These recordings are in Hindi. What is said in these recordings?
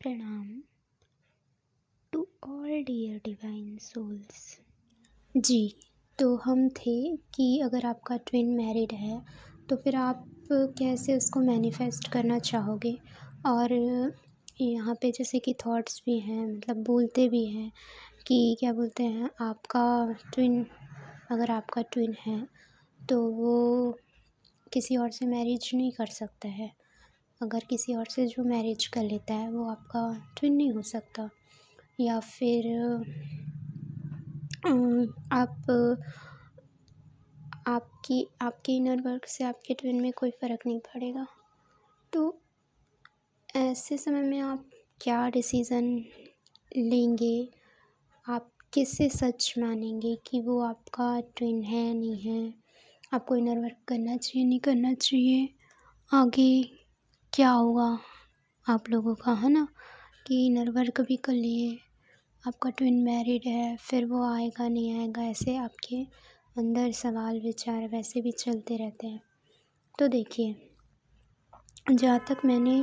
प्रणाम to all dear divine souls. जी, तो हम थे कि अगर आपका ट्विन मैरिड है तो फिर आप कैसे उसको मैनिफेस्ट करना चाहोगे। और यहाँ पे जैसे कि थॉट्स भी हैं, मतलब बोलते भी हैं कि क्या बोलते हैं, आपका ट्विन, अगर आपका ट्विन है तो वो किसी और से मैरिज नहीं कर सकता है। अगर किसी और से जो मैरिज कर लेता है वो आपका ट्विन नहीं हो सकता। या फिर आप आपके इनर वर्क से आपके ट्विन में कोई फ़र्क नहीं पड़ेगा। तो ऐसे समय में आप क्या डिसीज़न लेंगे, आप किससे सच मानेंगे कि वो आपका ट्विन है नहीं है, आपको इनर वर्क करना चाहिए नहीं करना चाहिए, आगे क्या होगा आप लोगों का, है ना। कि इनर वर्क भी कर लिए, आपका ट्विन मैरिड है, फिर वो आएगा नहीं आएगा, ऐसे आपके अंदर सवाल विचार वैसे भी चलते रहते हैं। तो देखिए, जहाँ तक मैंने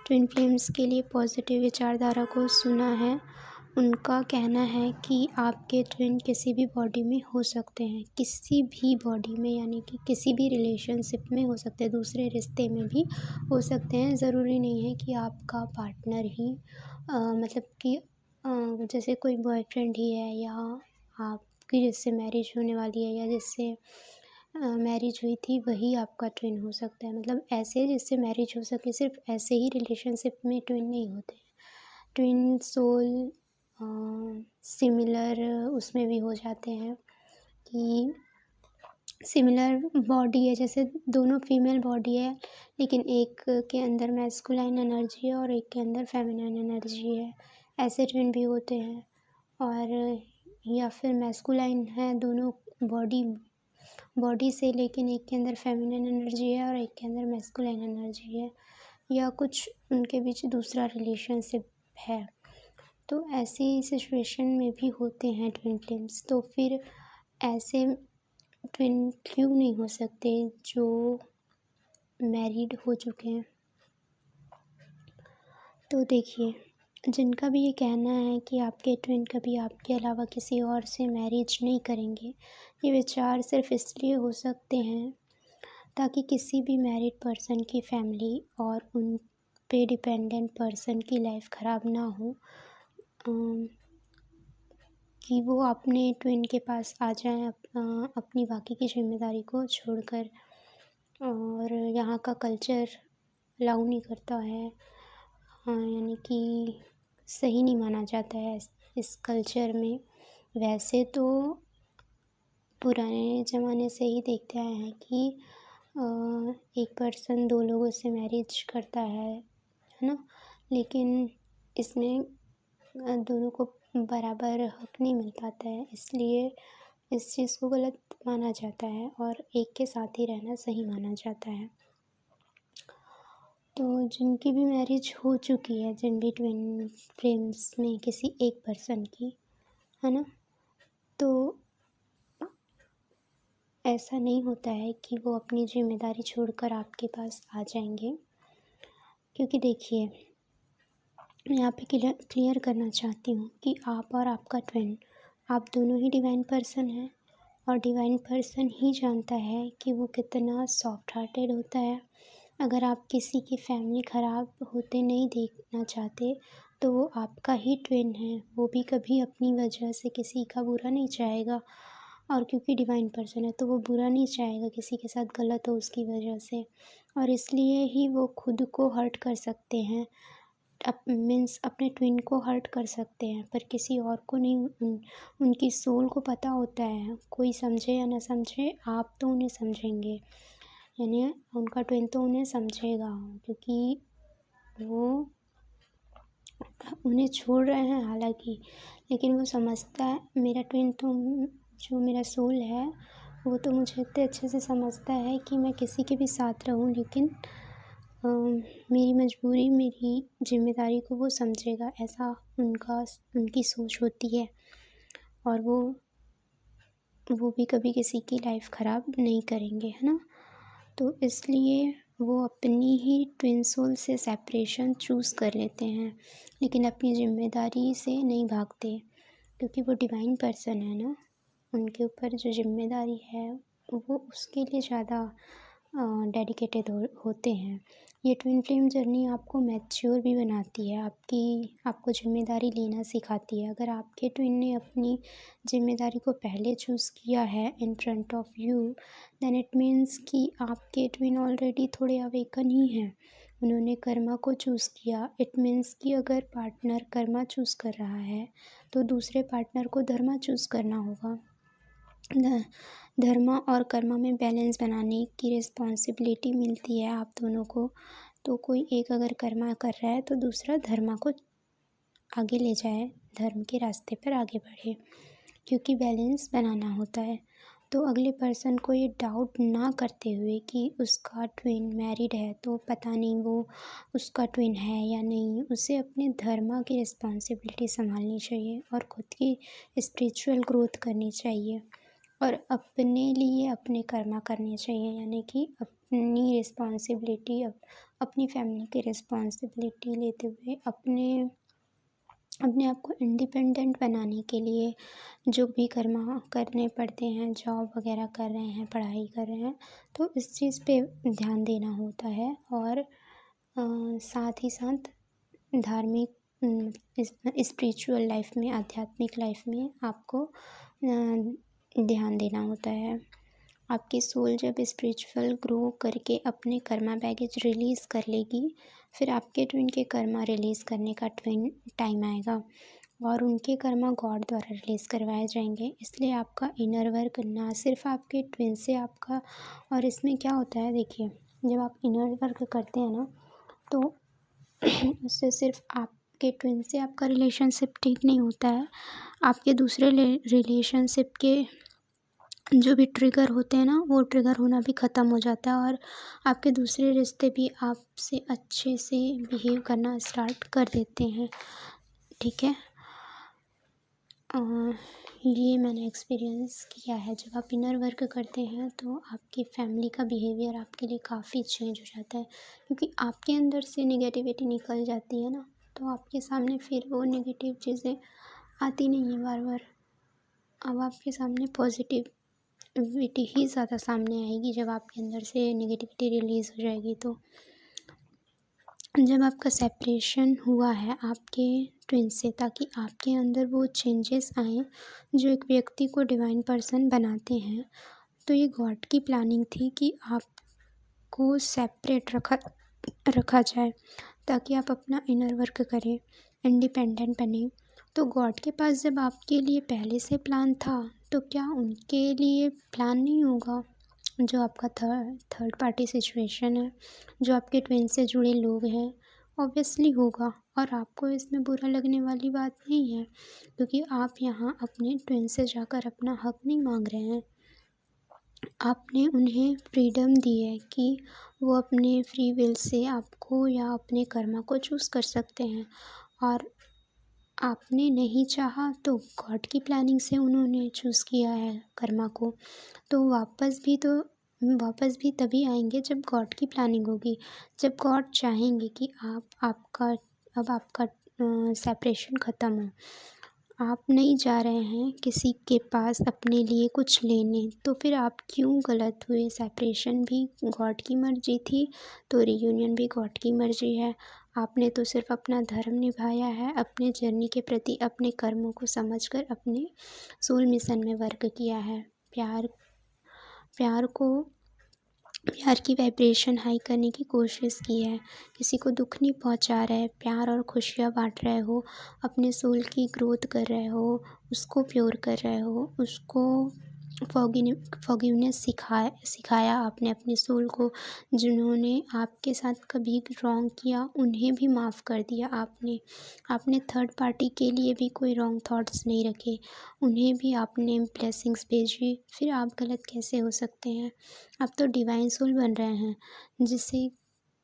ट्विन फ्लेम्स के लिए पॉजिटिव विचारधारा को सुना है, उनका कहना है कि आपके ट्विन किसी भी बॉडी में हो सकते हैं, किसी भी बॉडी में, यानी कि किसी भी रिलेशनशिप में हो सकते हैं, दूसरे रिश्ते में भी हो सकते हैं। ज़रूरी नहीं है कि आपका पार्टनर ही मतलब कि जैसे कोई बॉयफ्रेंड ही है, या आपकी जिससे मैरिज होने वाली है, या जिससे मैरिज हुई थी वही आपका ट्विन हो सकता है। मतलब ऐसे जिससे मैरिज हो सके, सिर्फ ऐसे ही रिलेशनशिप में ट्विन नहीं होते। ट्विन सोल सिमिलर उसमें भी हो जाते हैं कि सिमिलर बॉडी है, जैसे दोनों फीमेल बॉडी है लेकिन एक के अंदर मैस्कुलाइन एनर्जी है और एक के अंदर फेमिनाइन एनर्जी है, ऐसे ट्विन भी होते हैं। और या फिर मैस्कुलाइन है दोनों बॉडी से, लेकिन एक के अंदर फेमिनाइन एनर्जी है और एक के अंदर मैस्कुलाइन एनर्जी है, या कुछ उनके बीच दूसरा रिलेशनशिप है। तो ऐसी सिचुएशन में भी होते हैं ट्विन फ्लेम्स। तो फिर ऐसे ट्विन क्यों नहीं हो सकते जो मैरिड हो चुके हैं। तो देखिए, जिनका भी ये कहना है कि आपके ट्विन कभी आपके अलावा किसी और से मैरिज नहीं करेंगे, ये विचार सिर्फ इसलिए हो सकते हैं ताकि किसी भी मैरिड पर्सन की फैमिली और उन पे डिपेंडेंट पर्सन की लाइफ ख़राब ना हो, कि वो अपने ट्विन के पास आ जाएं अपनी बाकी की जिम्मेदारी को छोड़कर। और यहाँ का कल्चर अलाउ नहीं करता है, यानी कि सही नहीं माना जाता है इस कल्चर में। वैसे तो पुराने ज़माने से ही देखते आए हैं कि एक पर्सन दो लोगों से मैरिज करता है ना। लेकिन इसमें दोनों को बराबर हक नहीं मिल पाता है, इसलिए इस चीज़ को गलत माना जाता है और एक के साथ ही रहना सही माना जाता है। तो जिनकी भी मैरिज हो चुकी है, जिन भी ट्विन फ्लेम्स में किसी एक पर्सन की, है ना, तो ऐसा नहीं होता है कि वो अपनी जिम्मेदारी छोड़कर आपके पास आ जाएंगे। क्योंकि देखिए, मैं यहाँ पे क्लियर करना चाहती हूँ कि आप और आपका ट्विन, आप दोनों ही डिवाइन पर्सन हैं, और डिवाइन पर्सन ही जानता है कि वो कितना सॉफ्ट हार्टेड होता है। अगर आप किसी की फैमिली ख़राब होते नहीं देखना चाहते तो वो आपका ही ट्विन है, वो भी कभी अपनी वजह से किसी का बुरा नहीं चाहेगा। और क्योंकि डिवाइन पर्सन है तो वो बुरा नहीं चाहेगा किसी के साथ गलत हो उसकी वजह से, और इसलिए ही वो खुद को हर्ट कर सकते हैं, मीन्स अपने ट्विन को हर्ट कर सकते हैं, पर किसी और को नहीं। उनकी सोल को पता होता है, कोई समझे या ना समझे, आप तो उन्हें समझेंगे, यानी उनका ट्विन तो उन्हें समझेगा, क्योंकि वो उन्हें छोड़ रहे हैं हालांकि, लेकिन वो समझता है मेरा ट्विन तो, जो मेरा सोल है वो तो मुझे इतने अच्छे से समझता है कि मैं किसी के भी साथ रहूं, लेकिन मेरी मजबूरी, मेरी जिम्मेदारी को वो समझेगा, ऐसा उनकी सोच होती है। और वो भी कभी किसी की लाइफ ख़राब नहीं करेंगे, है ना। तो इसलिए वो अपनी ही ट्विन सोल से सेपरेशन चूज़ कर लेते हैं, लेकिन अपनी ज़िम्मेदारी से नहीं भागते, क्योंकि वो डिवाइन पर्सन है ना, उनके ऊपर जो ज़िम्मेदारी है वो उसके लिए ज़्यादा डेडिकेटेड होते हैं। ये ट्विन फ्लेम जर्नी आपको मैच्योर भी बनाती है, आपको ज़िम्मेदारी लेना सिखाती है। अगर आपके ट्विन ने अपनी ज़िम्मेदारी को पहले चूज़ किया है in front of you, then it means कि आपके ट्विन ऑलरेडी थोड़े अवेकन ही हैं। उन्होंने कर्मा को चूज़ किया। इट मीन्स कि अगर पार्टनर कर्मा चूज़ कर रहा है तो दूसरे पार्टनर को धर्मा चूज़ करना होगा। धर्मा और कर्मा में बैलेंस बनाने की रिस्पॉन्सिबिलिटी मिलती है आप दोनों को। तो कोई एक अगर कर्मा कर रहा है तो दूसरा धर्मा को आगे ले जाए, धर्म के रास्ते पर आगे बढ़े, क्योंकि बैलेंस बनाना होता है। तो अगले पर्सन को ये डाउट ना करते हुए कि उसका ट्विन मैरिड है तो पता नहीं वो उसका ट्विन है या नहीं, उसे अपने धर्म की रिस्पॉन्सिबिलिटी संभालनी चाहिए और खुद की स्पिरिचुअल ग्रोथ करनी चाहिए और अपने लिए अपने कर्मा करने चाहिए, यानी कि अपनी रिस्पॉन्सिबिलिटी अपनी फैमिली की रिस्पॉन्सिबिलिटी लेते हुए अपने आप को इंडिपेंडेंट बनाने के लिए जो भी कर्मा करने पड़ते हैं, जॉब वगैरह कर रहे हैं, पढ़ाई कर रहे हैं, तो इस चीज़ पे ध्यान देना होता है। और साथ ही साथ धार्मिक स्पिरिचुअल लाइफ में, आध्यात्मिक लाइफ में आपको ध्यान देना होता है। आपकी सोल जब स्पिरिचुअल ग्रो करके अपने कर्मा बैगेज रिलीज़ कर लेगी, फिर आपके ट्विन के कर्मा रिलीज़ करने का टाइम आएगा और उनके कर्मा गॉड द्वारा रिलीज़ करवाए जाएंगे। इसलिए आपका इनर वर्क ना सिर्फ आपके ट्विन से आपका, और इसमें क्या होता है देखिए, जब आप इनर वर्क करते हैं ना तो उससे सिर्फ आपके ट्विन से आपका रिलेशनशिप ठीक नहीं होता है, आपके दूसरे रिलेशनशिप के जो भी ट्रिगर होते हैं ना, वो ट्रिगर होना भी ख़त्म हो जाता है और आपके दूसरे रिश्ते भी आपसे अच्छे से बिहेव करना स्टार्ट कर देते हैं। ठीक है, ये मैंने एक्सपीरियंस किया है। जब आप इनर वर्क करते हैं तो आपकी फैमिली का बिहेवियर आपके लिए काफ़ी चेंज हो जाता है, क्योंकि आपके अंदर से नेगेटिविटी निकल जाती है ना, तो आपके सामने फिर वो नेगेटिव चीज़ें आती नहीं है बार बार। अब आपके सामने पॉजिटिविटी ही ज़्यादा सामने आएगी जब आपके अंदर से नेगेटिविटी रिलीज़ हो जाएगी। तो जब आपका सेपरेशन हुआ है आपके ट्विन से, ताकि आपके अंदर वो चेंजेस आएँ जो एक व्यक्ति को डिवाइन पर्सन बनाते हैं, तो ये गॉड की प्लानिंग थी कि आपको सेपरेट रखा जाए ताकि आप अपना इनर वर्क करें, इंडिपेंडेंट बने। तो गॉड के पास जब आपके लिए पहले से प्लान था, तो क्या उनके लिए प्लान नहीं होगा? जो आपका थर्ड पार्टी सिचुएशन है, जो आपके ट्विन से जुड़े लोग हैं, ऑब्वियसली होगा और आपको इसमें बुरा लगने वाली बात नहीं है, क्योंकि आप यहाँ अपने ट्विन से जाकर अपना हक नहीं मांग रहे हैं। आपने उन्हें फ्रीडम दी है कि वो अपने फ्री विल से आपको या अपने कर्मा को चूज़ कर सकते हैं, और आपने नहीं चाहा तो गॉड की प्लानिंग से उन्होंने चूज़ किया है कर्मा को। तो वापस भी तभी आएंगे जब गॉड की प्लानिंग होगी, जब गॉड चाहेंगे कि आपका सेपरेशन ख़त्म हो। आप नहीं जा रहे हैं किसी के पास अपने लिए कुछ लेने, तो फिर आप क्यों गलत हुए? सेपरेशन भी गॉड की मर्ज़ी थी, तो रियूनियन भी गॉड की मर्ज़ी है। आपने तो सिर्फ अपना धर्म निभाया है, अपने जर्नी के प्रति अपने कर्मों को समझकर अपने सोल मिशन में वर्क किया है। प्यार की वाइब्रेशन हाई करने की कोशिश की है, किसी को दुख नहीं पहुंचा रहे, प्यार और खुशियाँ बांट रहे हो, अपने सोल की ग्रोथ कर रहे हो, उसको प्योर कर रहे हो, उसको फॉरगिवनेस सिखाया आपने अपने सोल को। जिन्होंने आपके साथ कभी रॉन्ग किया उन्हें भी माफ़ कर दिया आपने थर्ड पार्टी के लिए भी कोई रॉन्ग थॉट्स नहीं रखे, उन्हें भी आपने ब्लेसिंग्स भेजी। फिर आप गलत कैसे हो सकते हैं? आप तो डिवाइन सोल बन रहे हैं, जिसे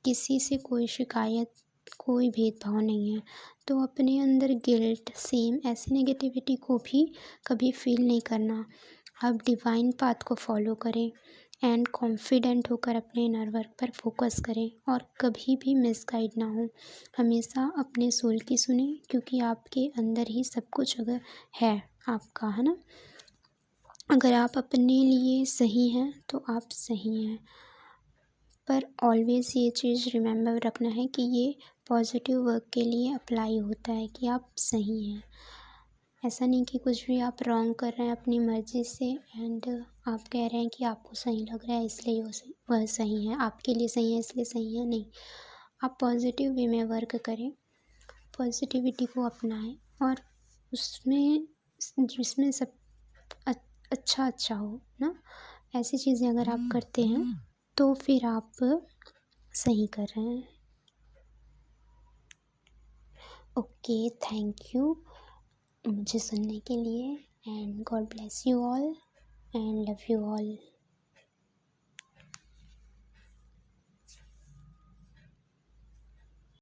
किसी से कोई शिकायत, कोई भेदभाव नहीं है। तो अपने अंदर गिल्ट, सेम ऐसी नेगेटिविटी को भी कभी फील नहीं करना। आप डिवाइन पाथ को फॉलो करें, एंड कॉन्फिडेंट होकर अपने इनर वर्क पर फोकस करें और कभी भी मिसगाइड ना हो। हमेशा अपने सोल की सुने, क्योंकि आपके अंदर ही सब कुछ अगर है आपका, है ना। अगर आप अपने लिए सही हैं तो आप सही हैं, पर ऑलवेज़ ये चीज़ रिमेंबर रखना है कि ये पॉजिटिव वर्क के लिए अप्लाई होता है कि आप सही हैं। ऐसा नहीं कि कुछ भी आप रॉन्ग कर रहे हैं अपनी मर्ज़ी से एंड आप कह रहे हैं कि आपको सही लग रहा है इसलिए वह सही है, आपके लिए सही है इसलिए सही है, नहीं। आप पॉजिटिव वे में वर्क करें, पॉजिटिविटी को अपनाएं और उसमें जिसमें सब अच्छा हो ना, ऐसी चीज़ें अगर आप करते हैं तो फिर आप सही कर रहे हैं। ओके, थैंक यू मुझे सुनने के लिए and God bless you all and love you all.